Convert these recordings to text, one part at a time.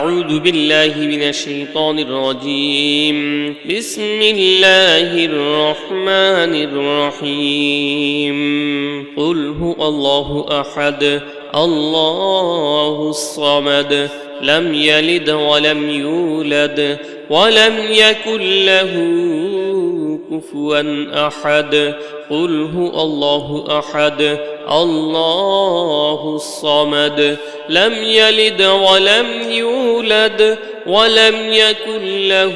أعوذ بالله من الشيطان الرجيم. بسم الله الرحمن الرحيم. قل هو الله أحد الله الصمد لم يلد ولم يولد ولم يكن له كفوا أحد. قل هو الله أحد الله الصمد لم يلد ولم يولد ولم يكن له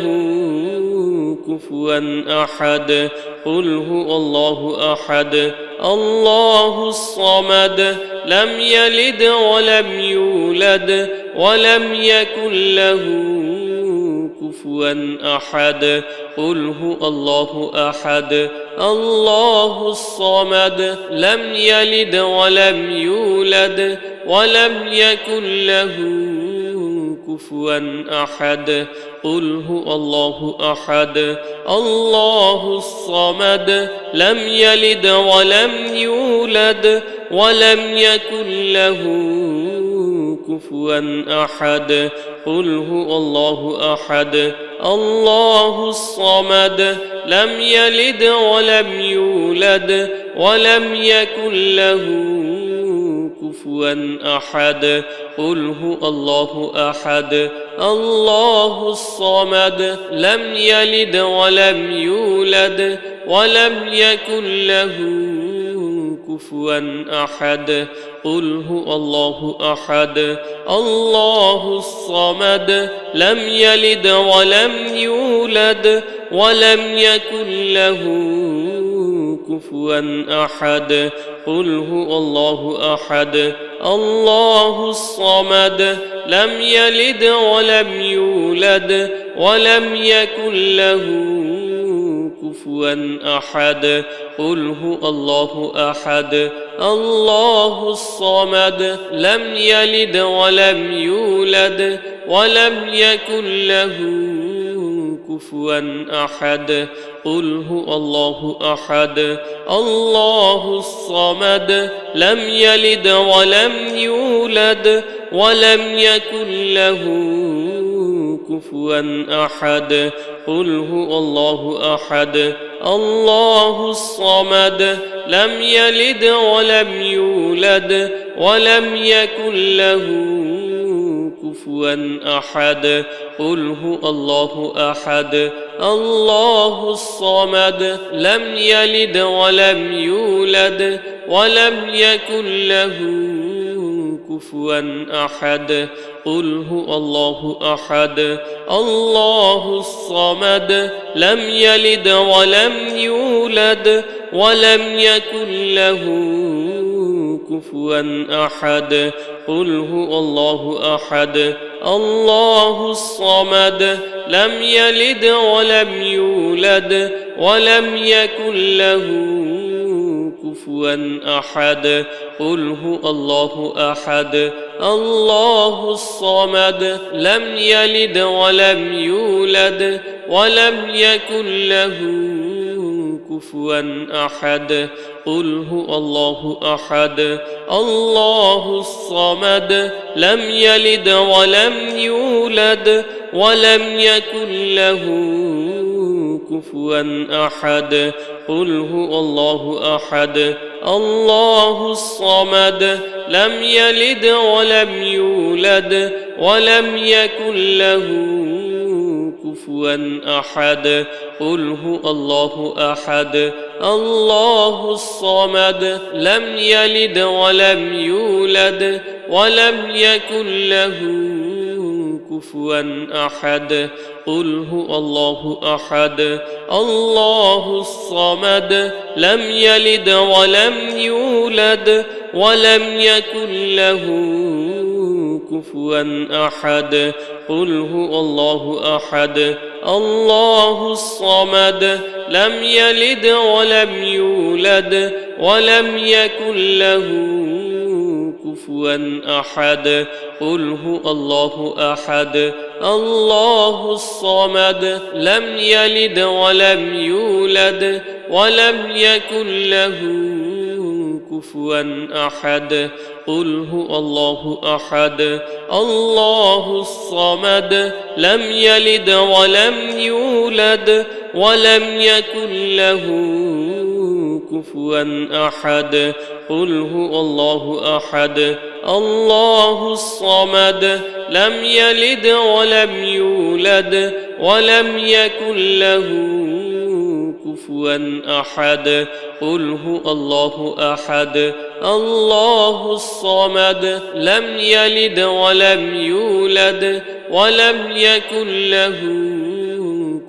كفوا أحد. قل هو الله أحد الله الصمد لم يلد ولم يولد ولم يكن له كفوا أحد. قل هو الله أحد الله الصمد لم يلد ولم يولد ولم يكن له كفوا أحد. قل هو الله أحد الله الصمد لم يلد ولم يولد ولم يكن له كفوا أحد. قل هو الله أحد الله الصمد لم يلد ولم يولد ولم يكن له كفوا أحد. قل هو الله أحد الله الصمد لم يلد ولم يولد ولم يكن له كفوا أحد. قل هو الله أحد الله الصمد لم يلد ولم يولد ولم يكن له كفوا أحد. قل هو الله أحد الله الصمد لم يلد ولم يولد ولم يكن له كفوا أحد. قل هو الله أحد الله الصمد لم يلد ولم يولد ولم يكن له كفوا أحد. قل هو الله أحد الله الصمد لم يلد ولم يولد ولم يكن له كفوا أحد. قل هو الله أحد الله الصمد لم يلد ولم يولد ولم يكن له كفوا أحد. قل هو الله أحد الله الصمد لم يلد ولم يولد ولم يكن له كفوا أحد. قل هو الله أحد الله الصمد لم يلد ولم يولد ولم يكن له كفوا أحد. قل هو الله أحد الله الصمد لم يلد ولم يولد ولم يكن له كفوا أحد. قل هو الله أحد الله الصمد لم يلد ولم يولد ولم يكن له كفوا أحد. قل هو الله أحد الله الصمد لم يلد ولم يولد ولم يكن له كفوا أحد. قل هو الله أحد الله الصمد لم يلد ولم يولد ولم يكن له كفوا أحد. قل هو الله أحد الله الصمد لم يلد ولم يولد ولم يكن له كفوا أحد. قل هو الله أحد الله الصمد لم يلد ولم يولد ولم يكن له كفوا أحد. قل هو الله أحد الله الصمد لم يلد ولم يولد ولم يكن له كفوا أحد. قل هو الله أحد الله الصمد لم يلد ولم يولد ولم يكن له كفوا أحد قل هو الله أحد الله الصمد لم يلد ولم يولد ولم يكن له كفوا أحد قل هو الله أحد الله الصمد لم يلد ولم يولد ولم يكن له كفوا أحد قل هو الله أحد الله الصمد لم يلد ولم يولد ولم يكن له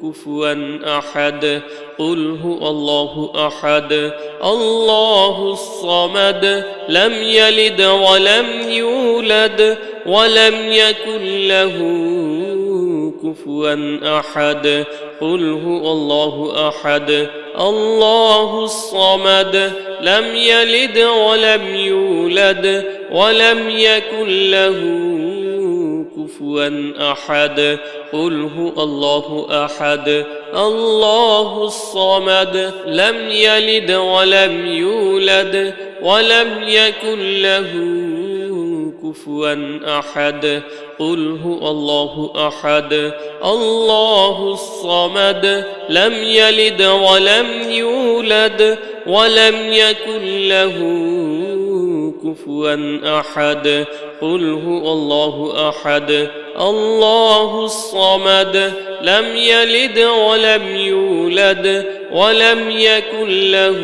كفوا أحد قل هو الله أحد الله الصمد لم يلد ولم يولد ولم يكن له كفوا أحد قل هو الله أحد الله الصمد لم يلد ولم يولد ولم يكن له كفوا أحد قل هو الله أحد الله الصمد لم يلد ولم يولد ولم يكن له كفوا أحد قل هو الله أحد الله الصمد لم يلد ولم يولد ولم يكن له كفوا أحد قل هو الله أحد الله الصمد لم يلد ولم يولد ولم يكن له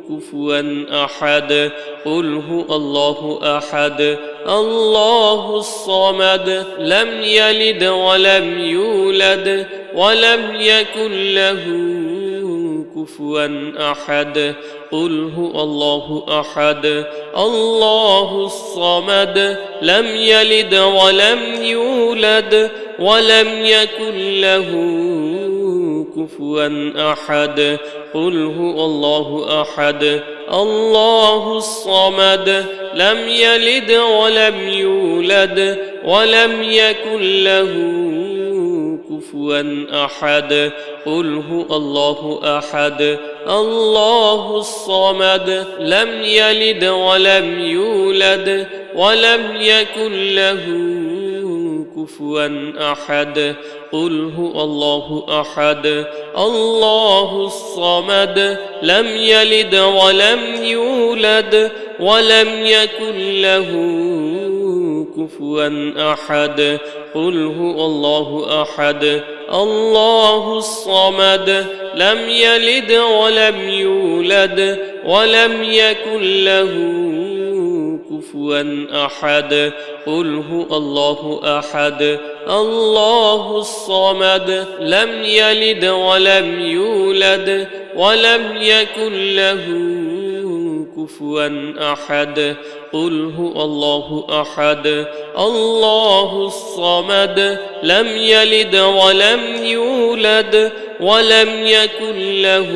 كفوا أحد قل هو الله أحد الله الصمد لم يلد ولم يولد ولم يكن له كفوا أحد قل هو الله أحد الله الصمد لم يلد ولم يولد ولم يكن له كفوا أحد قل هو الله أحد الله الصمد لم يلد ولم يولد ولم يكن له كفوا أحد قل هو الله أحد الله الصمد لم يلد ولم يولد ولم يكن له كفوا أحد قل هو الله أحد الله الصمد لم يلد ولم يولد ولم يكن له كفوا أحد قل هو الله أحد الله الصمد لم يلد ولم يولد ولم يكن له كفوا أحد قل هو الله أحد الله الصمد لم يلد ولم يولد ولم يكن له كفوا أحد قل هو الله أحد الله الصمد لم يلد ولم يولد ولم يكن له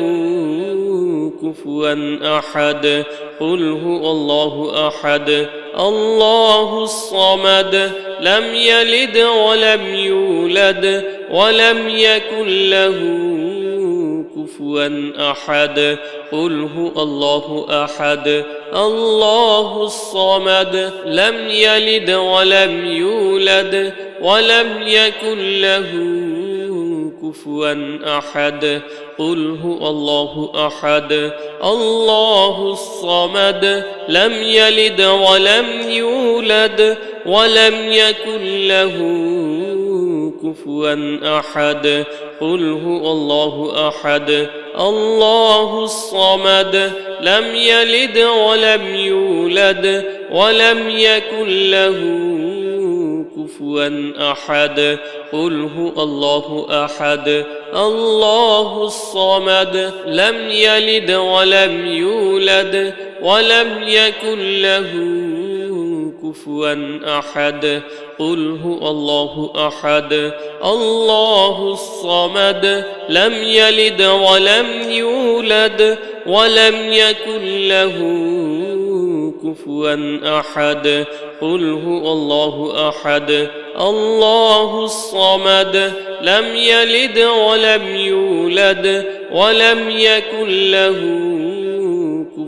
كفوا أحد قل هو الله أحد الله الصمد لم يلد ولم يولد ولم يكن له كفوا أحد قل هو الله أحد الله الصمد لم يلد ولم يولد ولم يكن له كفوا أحد قل هو الله أحد الله الصمد لم يلد ولم يولد ولم يكن له كفوا أحد قل هو الله أحد الله الصمد لم يلد ولم يولد ولم يكن له كفوا أحد قل هو الله أحد الله الصمد لم يلد ولم يولد ولم يكن له كفوا أحد قل هو الله أحد الله الصمد لم يلد ولم يولد ولم يكن له كفوا أحد قل هو الله أحد الله الصمد لم يلد ولم يولد ولم يكن له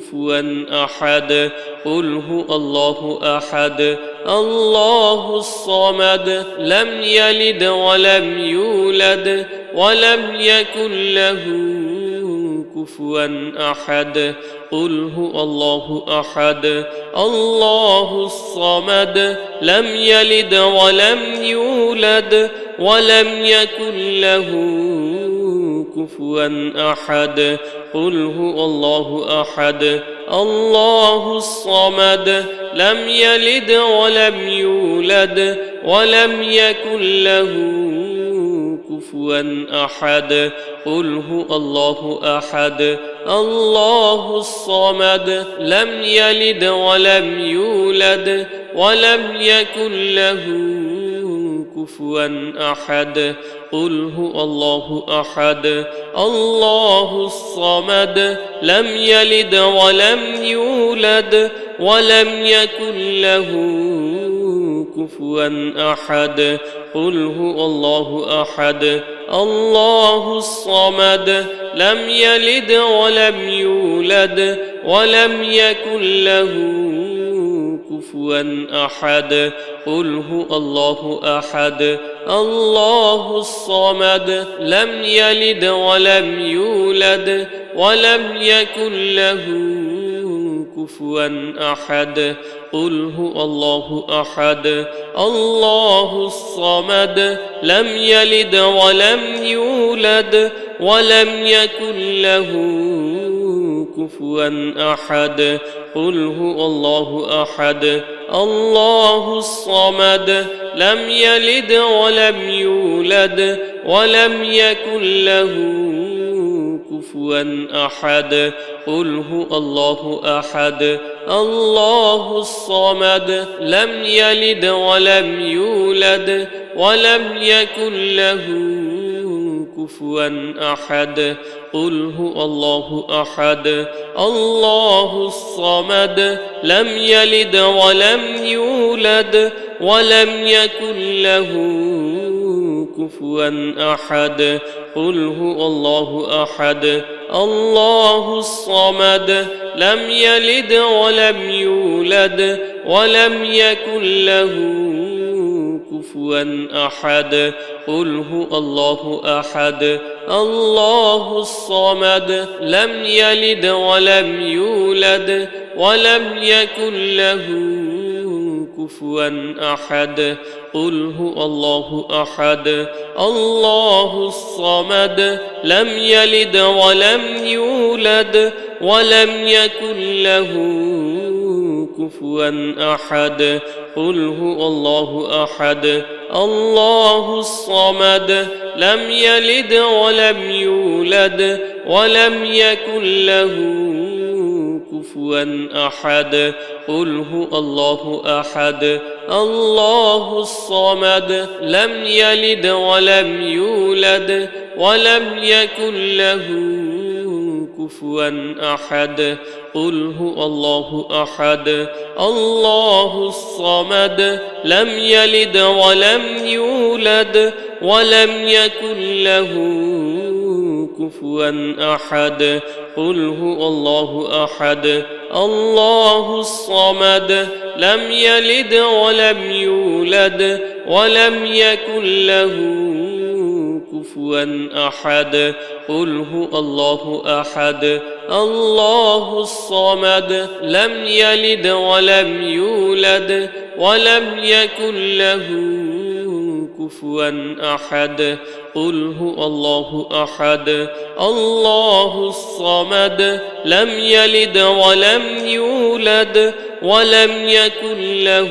كفوا أحد قل هو الله أحد الله الصمد لم يلد ولم يولد ولم يكن له كفوا أحد قل هو الله أحد الله الصمد لم يلد ولم يولد ولم يكن له كفوا أحد قل هو الله أحد الله الصمد لم يلد ولم يولد ولم يكن له كفوا أحد قل هو الله أحد الله الصمد لم يلد ولم يولد ولم يكن له كفوا أحد قل هو الله أحد الله الصمد لم يلد ولم يولد ولم يكن له كفوا أحد قل هو الله أحد الله الصمد لم يلد ولم يولد ولم يكن له كفوا أحد قل هو الله أحد الله الصمد لم يلد ولم يولد ولم يكن له كفوا أحد قل هو الله أحد الله الصمد لم يلد ولم يولد ولم يكن له كفوا أحد قل هو الله أحد الله الصمد لم يلد ولم يولد ولم يكن له كفوا أحد قل هو الله أحد الله الصمد لم يلد ولم يولد ولم يكن له كفوا أحد قل هو الله أحد الله الصمد لم يلد ولم يولد ولم يكن له كفوا أحد قل هو الله أحد الله الصمد لم يلد ولم يولد ولم يكن له كفوا أحد قل هو الله أحد الله الصمد لم يلد ولم يولد ولم يكن له كفوا أحد قل هو الله أحد الله الصمد لم يلد ولم يولد ولم يكن له كفوا أحد قل هو الله أحد الله الصمد لم يلد ولم يولد ولم يكن له كفوا أحد قل هو الله أحد الله الصمد لم يلد ولم يولد ولم يكن له كفوا أحد قل هو الله أحد الله الصمد لم يلد ولم يولد ولم يكن له كفوا أحد قل هو الله أحد الله الصمد لم يلد ولم يولد ولم يكن له كفوا أحد قل هو الله أحد الله الصمد لم يلد ولم يولد ولم يكن له كفوا أحد قل هو الله أحد الله الصمد لم يلد ولم يولد ولم يكن له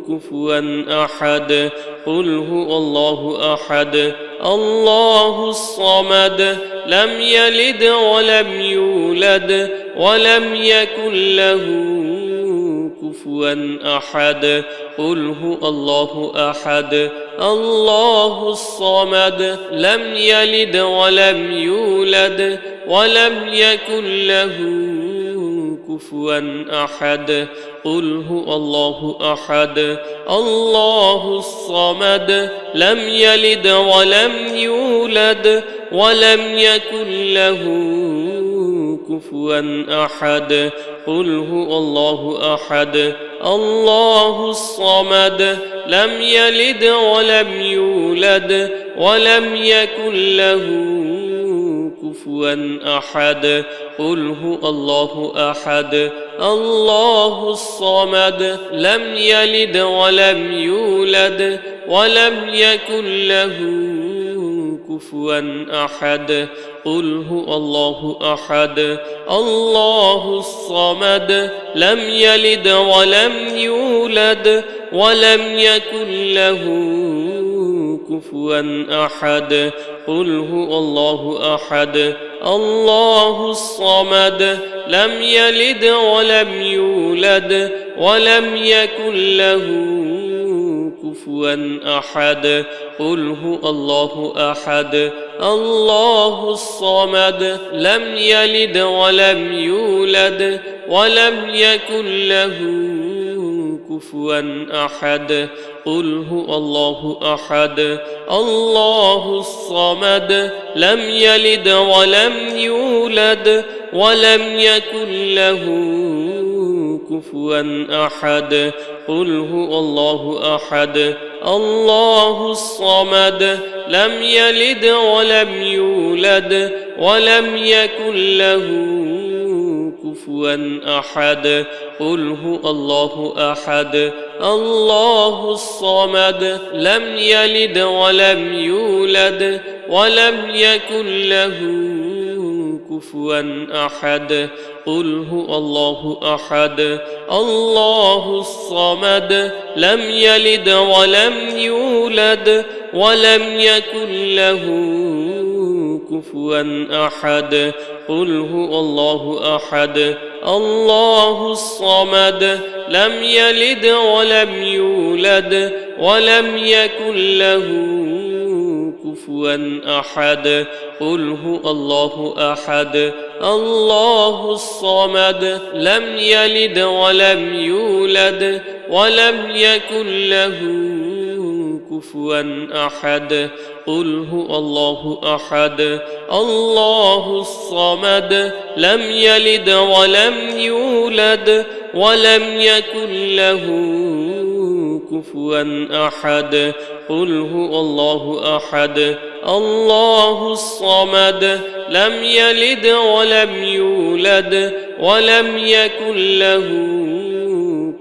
كفوا أحد قل هو الله أحد الله الصمد لم يلد ولم يولد ولم يكن له كفوا أحد قل هو الله أحد الله الصمد لم يلد ولم يولد ولم يكن له كفوا أحد قل هو الله أحد الله الصمد لم يلد ولم يولد ولم يكن له كفوا أحد قل هو الله أحد الله الصمد لم يلد ولم يولد ولم يكن له كفوا أحد قل هو الله أحد الله الصمد لم يلد ولم يولد ولم يكن له كفوا أحد قل هو الله أحد الله الصمد لم يلد ولم يولد ولم يكن له كفوا أحد قل هو الله أحد الله الصمد لم يلد ولم يولد ولم يكن له كفوا أحد قل هو الله أحد الله الصمد لم يلد ولم يولد ولم يكن له كفوا أحد قل هو الله أحد الله الصمد لم يلد ولم يولد ولم يكن له كفوا أحد قل هو الله أحد الله الصمد لم يلد ولم يولد ولم يكن له كفوا أحد قل هو الله أحد الله الصمد لم يلد ولم يولد ولم يكن له كفوا أحد قل هو الله أحد الله الصمد لم يلد ولم يولد ولم يكن له كفوا أحد قل هو الله أحد الله الصمد لم يلد ولم يولد ولم يكن له كفوا أحد قل هو الله أحد الله الصمد لم يلد ولم يولد ولم يكن له كفوا أحد قل هو الله أحد الله الصمد لم يلد ولم يولد ولم يكن له كفوا أحد قل هو الله أحد الله الصمد لم يلد ولم يولد ولم يكن له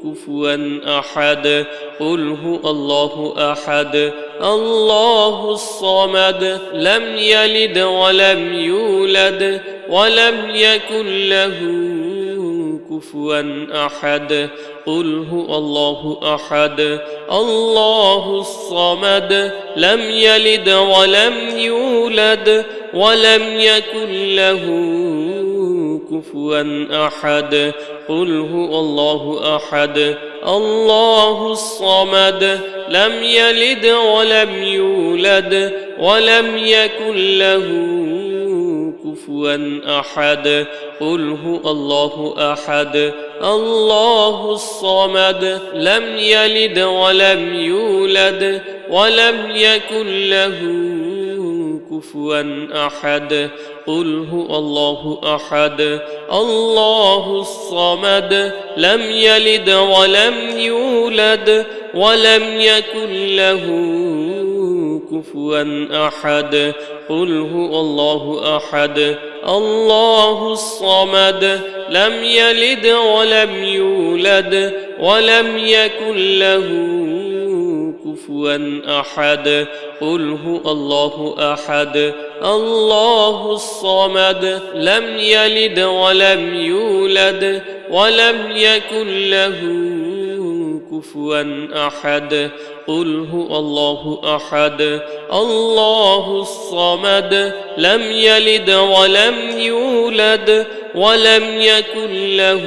كفوا أحد قل هو الله أحد الله الصمد لم يلد ولم يولد ولم يكن له كفوا أحد قل هو الله أحد الله الصمد لم يلد ولم يولد ولم يكن له كفوا أحد قل هو الله أحد الله الصمد لم يلد ولم يولد ولم يكن له كفوا أحد قل هو الله أحد الله الصمد لم يلد ولم يولد ولم يكن له كفوا أحد قل هو الله أحد الله الصمد لم يلد ولم يولد ولم يكن له كفوا أحد قل هو الله أحد الله الصمد لم يلد ولم يولد ولم يكن له كفوا أحد قل هو الله أحد الله الصمد لم يلد ولم يولد ولم يكن له كفوا أحد قل هو الله أحد الله الصمد لم يلد ولم يولد ولم يكن له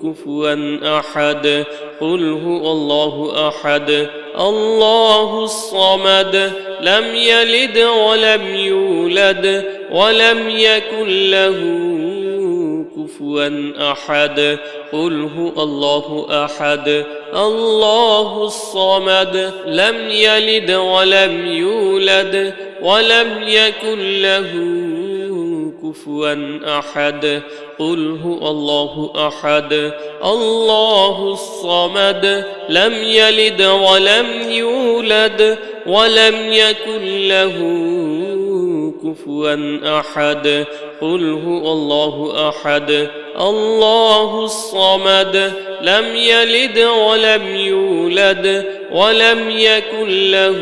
كفوا أحد قل هو الله أحد الله الصمد لم يلد ولم يولد ولم يكن له كفوا أحد قل هو الله أحد الله الصمد لم يلد ولم يولد ولم يكن له كفوا أحد قل هو الله أحد الله الصمد لم يلد ولم يولد ولم يكن له كفوا أحد قل هو الله أحد الله الصمد لم يلد ولم يولد ولم يكن له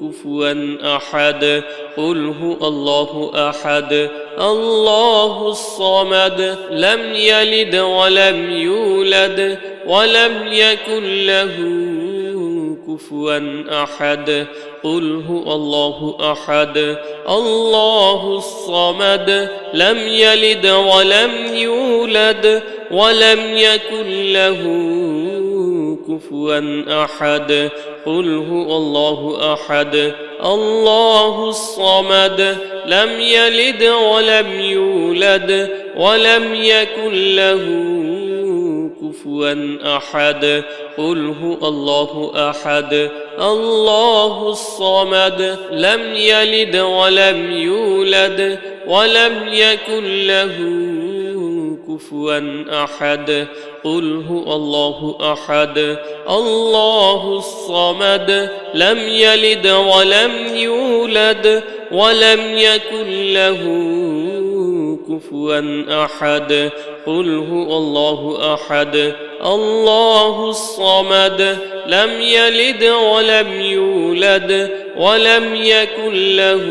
كفوا أحد قل هو الله أحد الله الصمد لم يلد ولم يولد ولم يكن له كفوا أحد قل هو الله أحد الله الصمد لم يلد ولم يولد ولم يكن له كفوا أحد قل هو الله أحد الله الصمد لم يلد ولم يولد ولم يكن له كفوا أحد قل هو الله أحد الله الصمد لم يلد ولم يولد ولم يكن له كفوا أحد قل هو الله أحد الله الصمد لم يلد ولم يولد ولم يكن له كفوا أحد قل هو الله أحد الله الصمد لم يلد ولم يولد ولم يكن له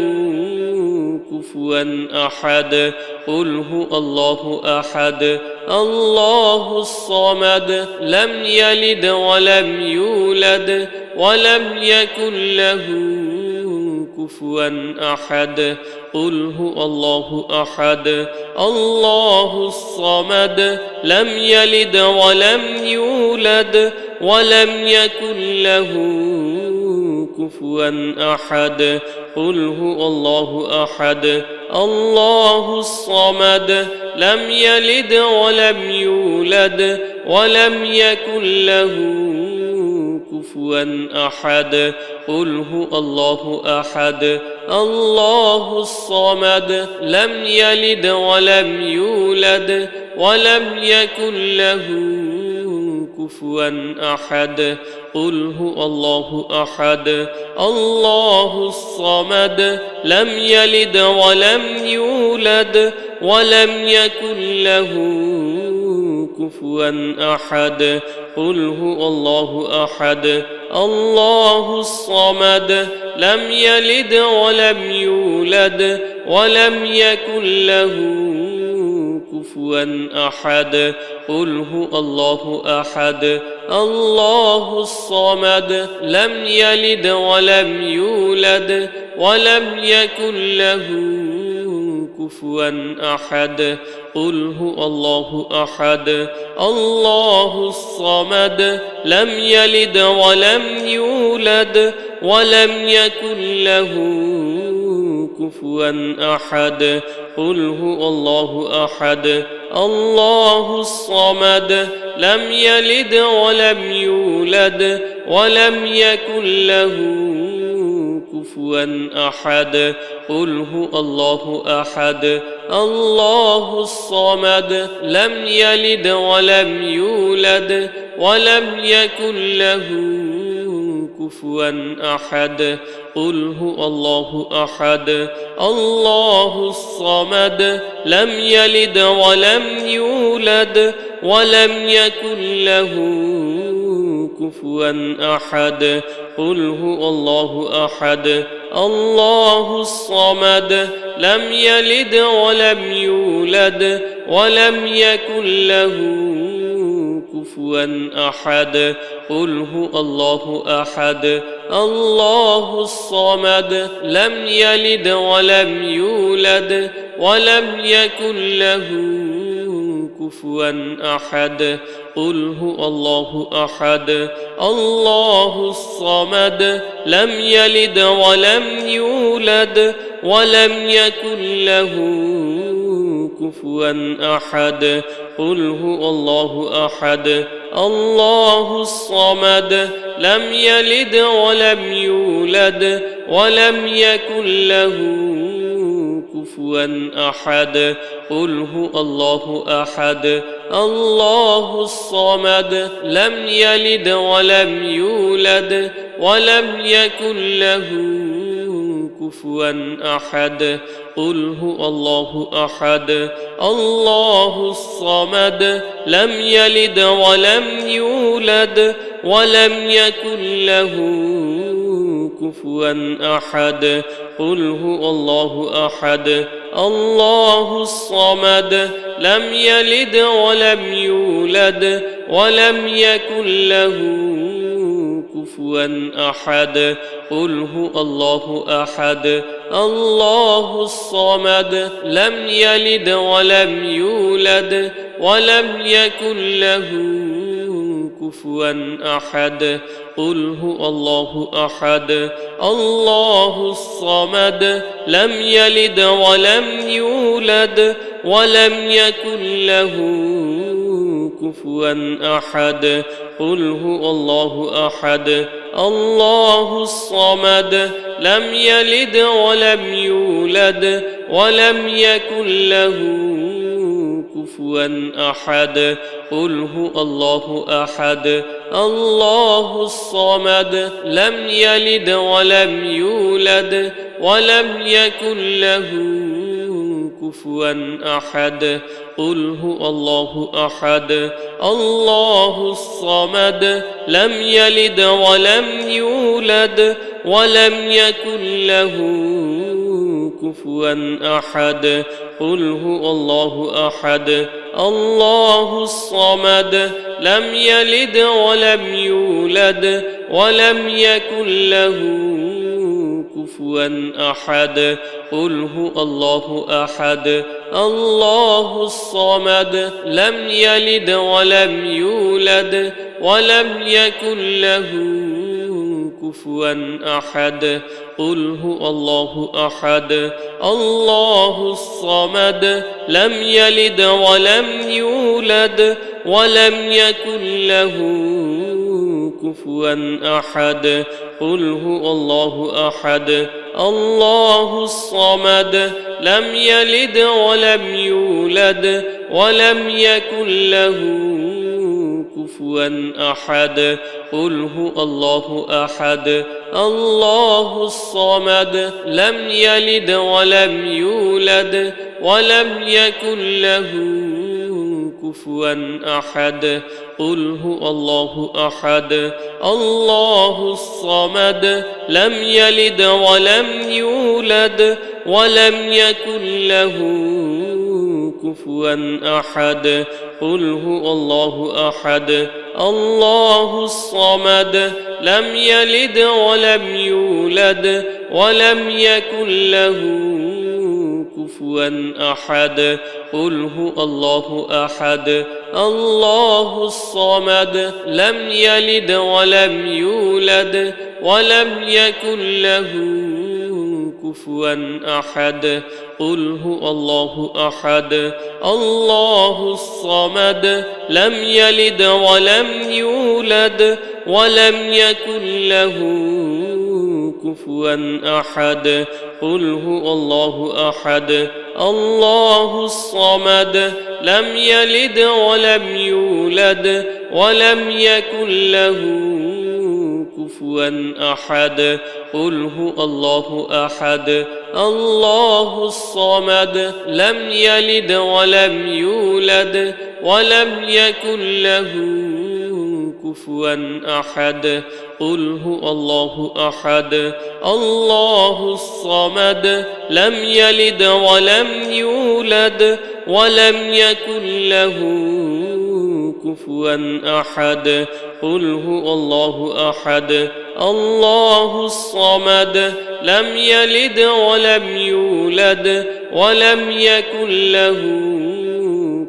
كفوا أحد قل هو الله أحد الله الصمد لم يلد ولم يولد ولم يكن له كفوا أحد قل هو الله أحد الله الصمد لم يلد ولم يولد ولم يكن له كفوا أحد قل هو الله أحد الله الصمد لم يلد ولم يولد ولم يكن له كفوا أحد قل هو الله أحد الله الصمد لم يلد ولم يولد ولم يكن له كفوا أحد قل هو الله أحد الله الصمد لم يلد ولم يولد ولم يكن له كفوا أحد قل هو الله أحد الله الصمد لم يلد ولم يولد ولم يكن له كفوا أحد قل هو الله أحد الله الصمد لم يلد ولم يولد ولم يكن له كفوا أحد قل هو الله أحد الله الصمد لم يلد ولم يولد ولم يكن له كفوا أحد قل هو الله أحد الله الصمد لم يلد ولم يولد ولم يكن له كفوا أحد قل هو الله أحد الله الصمد لم يلد ولم يولد ولم يكن له كفوا أحد قل هو الله أحد الله الصمد لم يلد ولم يولد ولم يكن له كفوا أحد قل هو الله أحد الله الصمد لم يلد ولم يولد ولم يكن له كفوا أحد قل هو الله أحد الله الصمد لم يلد ولم يولد ولم يكن له كفوا أحد قل هو الله أحد الله الصمد لم يلد ولم يولد ولم يكن له كفوا أحد قل هو الله أحد الله الصمد لم يلد ولم يولد ولم يكن له كفوا أحد قل هو الله أحد الله الصمد لم يلد ولم يولد ولم يكن له كفوا أحد قل هو الله أحد الله الصمد لم يلد ولم يولد ولم يكن له كفوا أحد قل هو الله أحد الله الصمد لم يلد ولم يولد ولم يكن له كفوا أحد قل هو الله أحد الله الصمد لم يلد ولم يولد ولم يكن له كفوا أحد قل هو الله أحد الله الصمد لم يلد ولم يولد ولم يكن له كفوا أحد قل هو الله أحد الله الصمد لم يلد ولم يولد ولم يكن له كفوا أحد قل هو الله أحد الله الصمد لم يلد ولم يولد ولم يكن له كفوا أحد قل هو الله أحد الله الصمد لم يلد ولم يولد ولم يكن له كفوا أحد قل هو الله أحد الله الصمد لم يلد ولم يولد ولم يكن له كفوا أحد قل هو الله أحد الله الصمد لم يلد ولم يولد ولم يكن له كفوا أحد قل هو الله أحد الله الصمد لم يلد ولم يولد ولم يكن له كفوا أحد قل هو الله أحد الله الصمد لم يلد ولم يولد ولم يكن له كفوا أحد قل هو الله أحد الله الصمد لم يلد ولم يولد ولم يكن له كفوا أحد قل هو الله أحد الله الصمد لم يلد ولم يولد ولم يكن له كفوا أحد قل هو الله أحد الله الصمد لم يلد ولم يولد ولم يكن له كفوا أحد قل هو الله أحد الله الصمد لم يلد ولم يولد ولم يكن له كفوا أحد قل هو الله أحد الله الصمد لم يلد ولم يولد ولم يكن له كفوا أحد قل هو الله أحد الله الصمد لم يلد ولم يولد ولم يكن له كفوا أحد قل هو الله أحد الله الصمد لم يلد ولم يولد ولم يكن له كفوا أحد قل هو الله أحد الله الصمد لم يلد ولم يولد ولم يكن له كفوا أحد قل هو الله أحد الله الصمد لم يلد ولم يولد ولم يكن له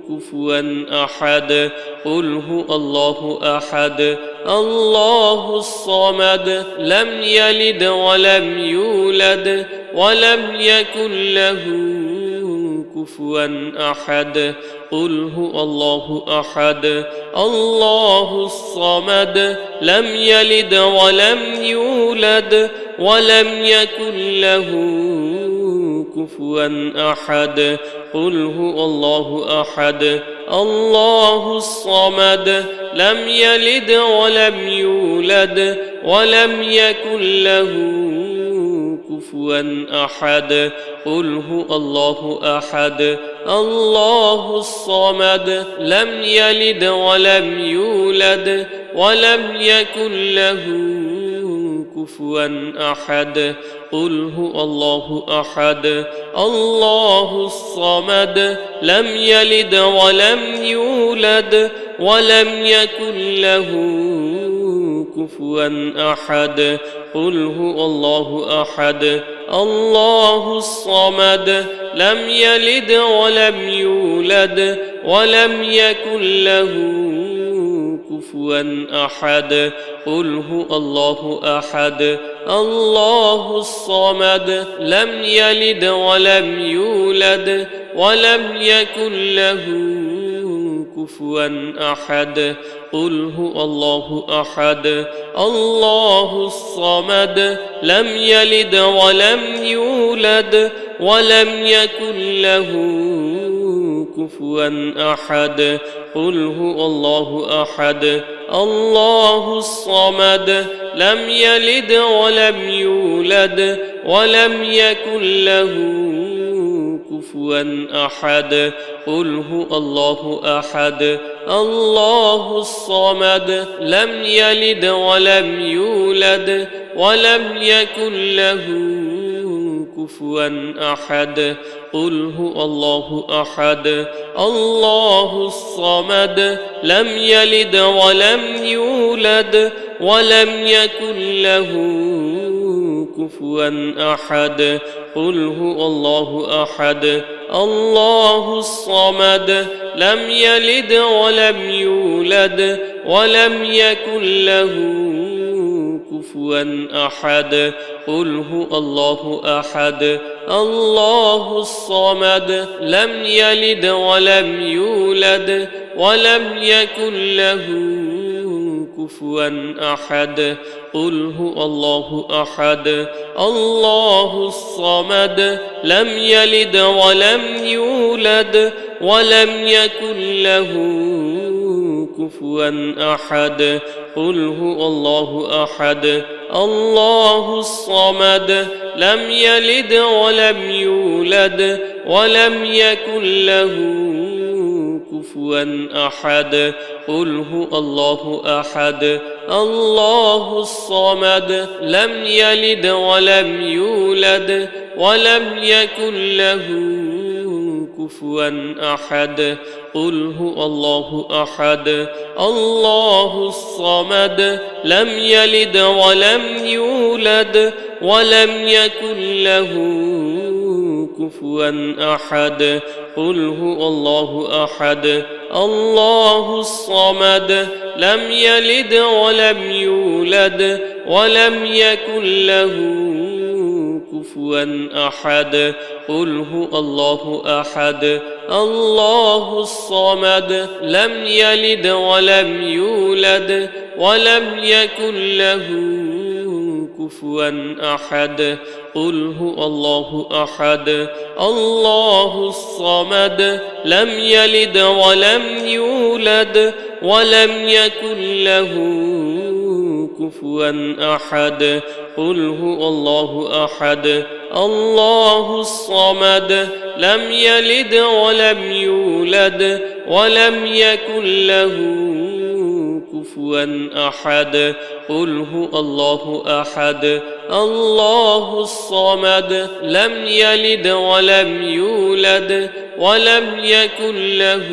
كفوا أحد قل هو الله أحد الله الصمد لم يلد ولم يولد ولم يكن له كفوا أحد قل هو الله أحد الله الصمد لم يلد ولم يولد ولم يكن له كفوا أحد قل هو الله أحد الله الصمد لم يلد ولم يولد ولم يكن له كفوا أحد قل هو الله أحد الله الصمد لم يلد ولم يولد ولم يكن له كفوا أحد قل هو الله أحد الله الصمد لم يلد ولم يولد ولم يكن له كفوا أحد قل هو الله أحد الله الصمد لم يلد ولم يولد ولم يكن له كفوا أحد قل هو الله أحد الله الصمد لم يلد ولم يولد ولم يكن له كفوا أحد قل هو الله أحد الله الصمد لم يلد ولم يولد ولم يكن له كفوا أحد قل هو الله أحد الله الصمد لم يلد ولم يولد ولم يكن له كفوا أحد قل هو الله أحد الله الصمد لم يلد ولم يولد ولم يكن له كفوا أحد قل هو الله أحد الله الصمد لم يلد ولم يولد ولم يكن له كفوا أحد قل هو الله أحد الله الصمد لم يلد ولم يولد ولم يكن له كفوا أحد قل هو الله أحد الله الصمد لم يلد ولم يولد ولم يكن له كفوا أحد قل هو الله أحد الله الصمد لم يلد ولم يولد ولم يكن له كفوا أحد قل هو الله أحد الله الصمد لم يلد ولم يولد ولم يكن له كفوا أحد قل هو الله أحد الله الصمد لم يلد ولم يولد ولم يكن له كفوا أحد قل هو الله أحد الله الصمد لم يلد ولم يولد ولم يكن له كفوا أحد قل هو الله أحد الله الصمد لم يلد ولم يولد ولم يكن له كفوا أحد قل هو الله أحد الله الصمد لم يلد ولم يولد ولم يكن له كفوا أحد قل هو الله أحد الله الصمد لم يلد ولم يولد ولم يكن له كفوا أحد قل هو الله أحد الله الصمد لم يلد ولم يولد ولم يكن له كفوا أحد قل هو الله أحد الله الصمد لم يلد ولم يولد ولم يكن له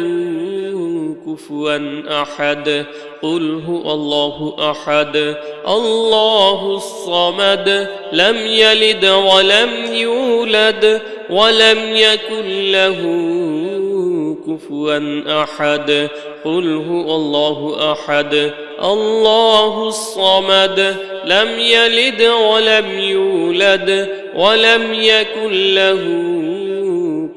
كفوا أحد قل هو الله أحد الله الصمد لم يلد ولم يولد ولم يكن له كفوا أحد قل هو الله أحد الله الصمد لم يلد ولم يولد ولم يكن له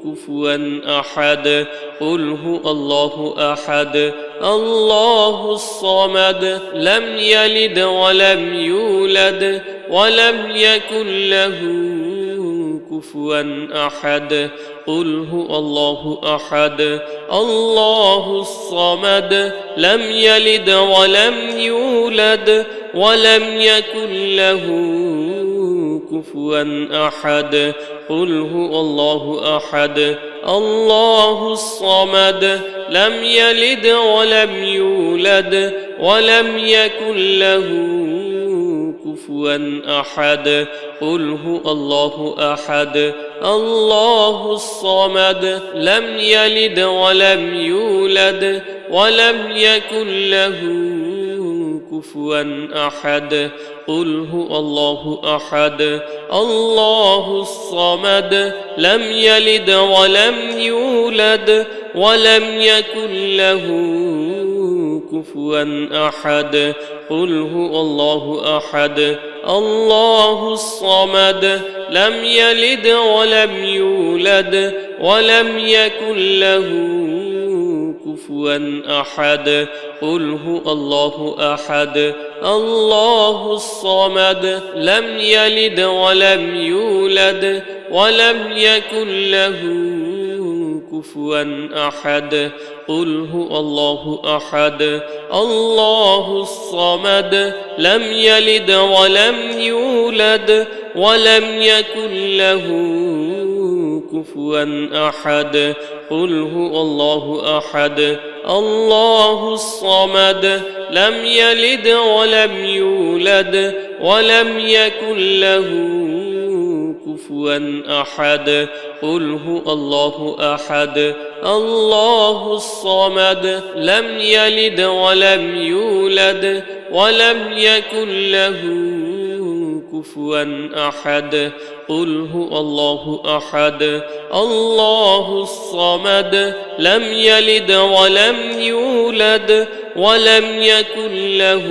كفوا أحد قل هو الله أحد الله الصمد لم يلد ولم يولد ولم يكن له كفوا أحد قل هو الله أحد الله الصمد لم يلد ولم يولد ولم يكن له كفوا أحد قل هو الله أحد الله الصمد لم يلد ولم يولد ولم يكن له كفوا أحد قل هو الله أحد الله الصمد لم يلد ولم يولد ولم يكن له كفوا أحد قل هو الله أحد الله الصمد لم يلد ولم يولد ولم يكن له كفوا أحد قل هو الله أحد الله الصمد لم يلد ولم يولد ولم يكن له كفوا أحد قل هو الله أحد الله الصمد لم يلد ولم يولد ولم يكن له كفوا أحد قل هو الله أحد الله الصمد لم يلد ولم يولد ولم يكن له كفوا أحد قل هو الله أحد الله الصمد لم يلد ولم يولد ولم يكن له كفوا أحد قل هو الله أحد الله الصمد لم يلد ولم يولد ولم يكن له كفوا أحد قل هو الله أحد الله الصمد لم يلد ولم يولد ولم يكن له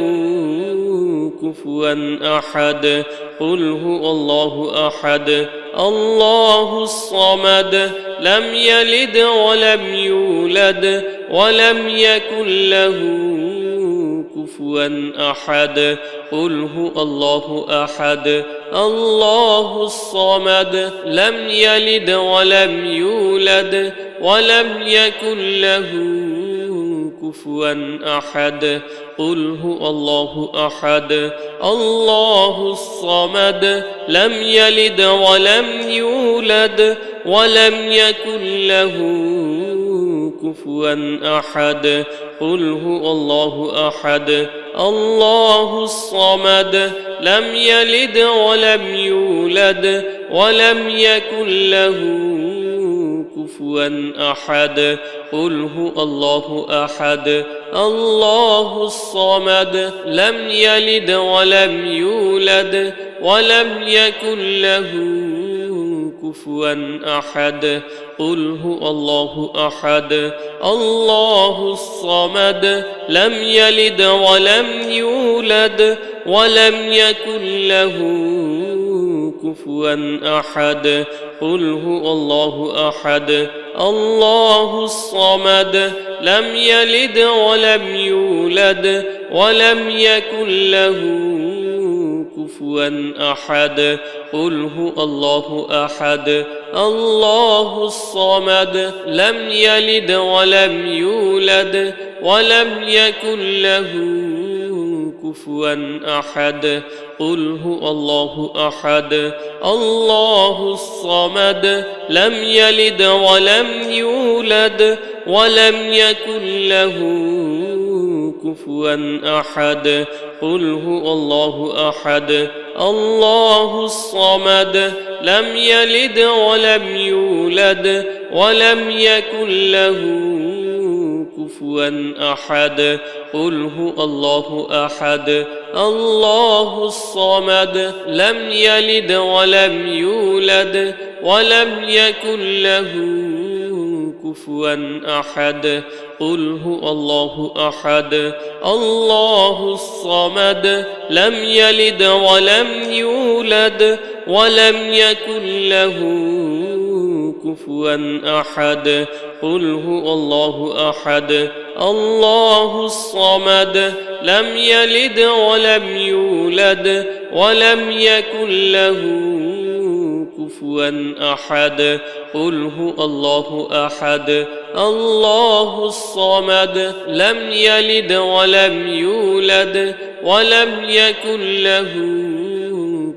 كفوا أحد قل هو الله أحد الله الصمد لم يلد ولم يولد ولم يكن له كفوا أحد قل هو الله أحد الله الصمد لم يلد ولم يولد ولم يكن له كفوا أحد قل هو الله أحد الله الصمد لم يلد ولم يولد ولم يكن له كفوا أحد قل هو الله أحد الله الصمد لم يلد ولم يولد ولم يكن له كفوا أحد قل هو الله أحد الله الصمد لم يلد ولم يولد ولم يكن له كفوا أحد قل هو الله أحد الله الصمد لم يلد ولم يولد ولم يكن له كفوا أحد قل هو الله أحد الله الصمد لم يلد ولم يولد ولم يكن له كفوا أحد قل هو الله أحد الله الصمد لم يلد ولم يولد ولم يكن له كفوا أحد قل هو الله أحد الله الصمد لم يلد ولم يولد ولم يكن له كفوا أحد قل هو الله أحد الله الصمد لم يلد ولم يولد ولم يكن له كفوا أحد قل هو الله أحد الله الصمد لم يلد ولم يولد ولم يكن له كفوا أحد قل هو الله أحد الله الصمد لم يلد ولم يولد ولم يكن له كفوا أحد قل هو الله أحد الله الصمد لم يلد ولم يولد ولم يكن له كفوا أحد قل هو الله أحد الله الصمد لم يلد ولم يولد ولم يكن له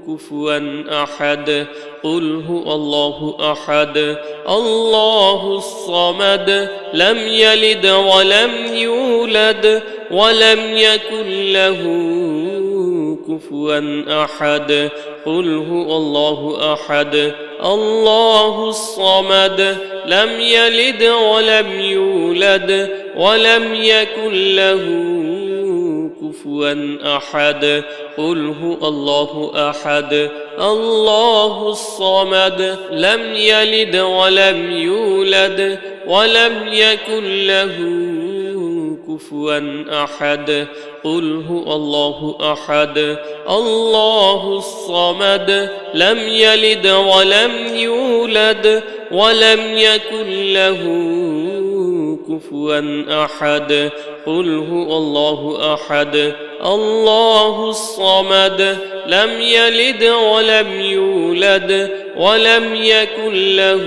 كفوا أحد قل هو الله أحد الله الصمد لم يلد ولم يولد ولم يكن له كفوا أحد قل هو الله أحد الله الصمد لم يلد ولم يولد ولم يكن له كفوا أحد قل هو الله أحد الله الصمد لم يلد ولم يولد ولم يكن له كفوا أحد قل هو الله أحد الله الصمد لم يلد ولم يولد ولم يكن له كفوا أحد قل هو الله أحد الله الصمد لم يلد ولم يولد ولم يكن له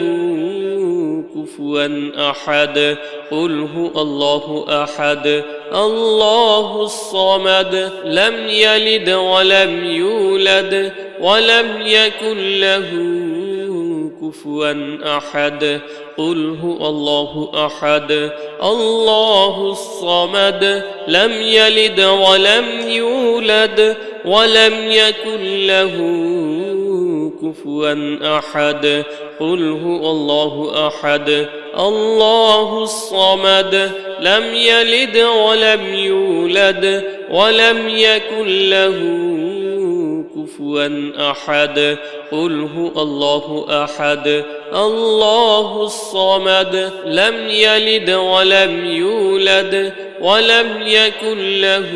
كفوا أحد قل هو الله أحد الله الصمد لم يلد ولم يولد ولم يكن له كفوا أحد قل هو الله أحد الله الصمد لم يلد ولم يولد ولم يكن له كفوا أحد قل هو الله أحد الله الصمد لم يلد ولم يولد ولم يكن له كفوا أحد قل هو الله أحد الله الصمد لم يلد ولم يولد ولم يكن له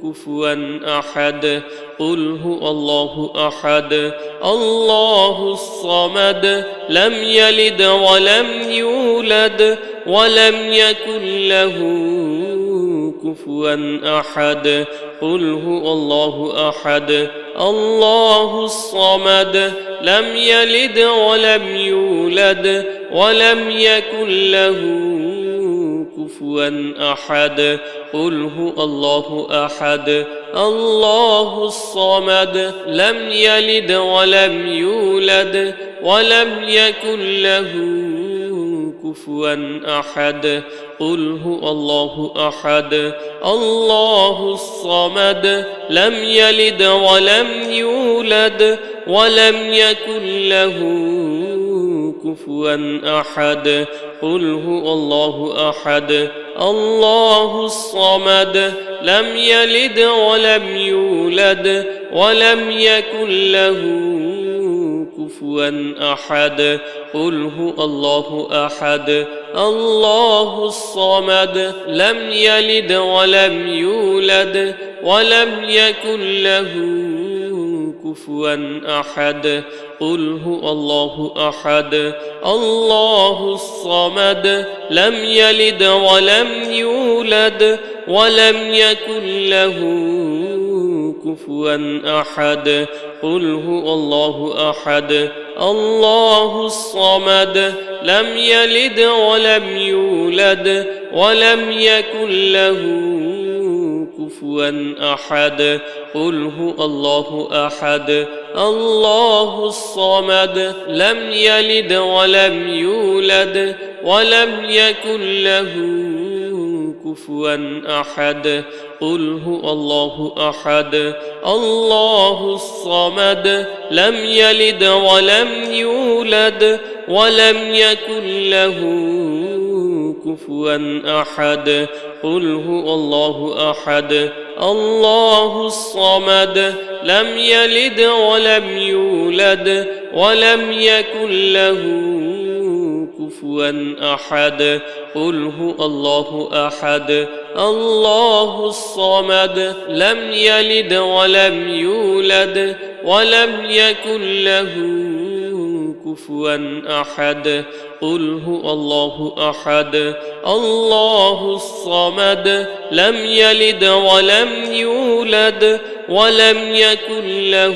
كفوا أحد قل هو الله أحد الله الصمد لم يلد ولم يولد ولم يكن له كفوا أحد قل هو الله أحد الله الصمد لم يلد ولم يولد ولم يكن له كفوا أحد قل هو الله أحد الله الصمد لم يلد ولم يولد ولم يكن له كفوا أحد قل هو الله أحد الله الصمد لم يلد ولم يولد ولم يكن له كفوا أحد قل هو الله أحد الله الصمد لم يلد ولم يولد ولم يكن له كفوا أحد قل هو الله أحد الله الصمد لم يلد ولم يولد ولم يكن له كفوا أحد قل هو الله أحد الله الصمد لم يلد ولم يولد ولم يكن له كفوا أحد قل هو الله أحد الله الصمد لم يلد ولم يولد ولم يكن له كفوا أحد قل هو الله أحد الله الصمد لم يلد ولم يولد ولم يكن له كفوا أحد قل هو الله أحد الله الصمد لم يلد ولم يولد ولم يكن له كفوا أحد قل هو الله أحد الله الصمد لم يلد ولم يولد ولم يكن له كفوا أحد قل هو الله أحد الله الصمد لم يلد ولم يولد ولم يكن له كفوا أحد قل هو الله أحد الله الصمد لم يلد ولم يولد ولم يكن له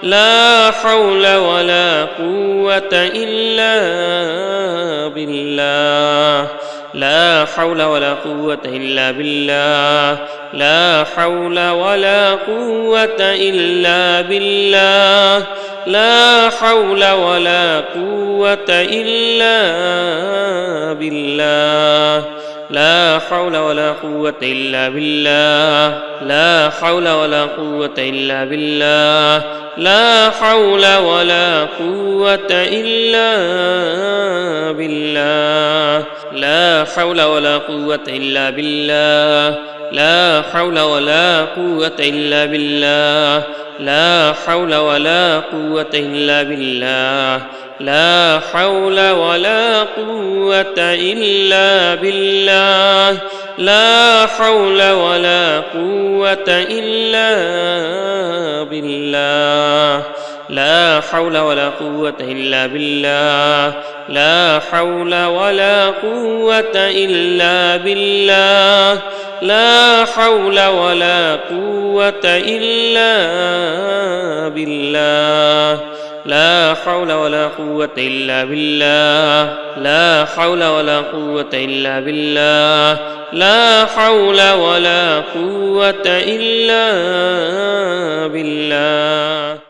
لا حول ولا قوة إلا بالله لا حول ولا قوة إلا بالله لا حول ولا قوة إلا بالله لا حول ولا قوة إلا بالله لا حول ولا قوة إلا بالله لا حول ولا قوة إلا بالله لا حول ولا قوة إلا بالله لا حول ولا قوة إلا بالله لا حول ولا قوة إلا بالله لا حول ولا قوة إلا بالله لا حول ولا قوة إلا بالله لا حول ولا قوة إلا بالله لا حول ولا قوة إلا بالله لا حول ولا قوة إلا بالله لا حول ولا قوة إلا بالله لا حول ولا قوة إلا بالله لا حول ولا قوة إلا بالله لا حول ولا قوة إلا بالله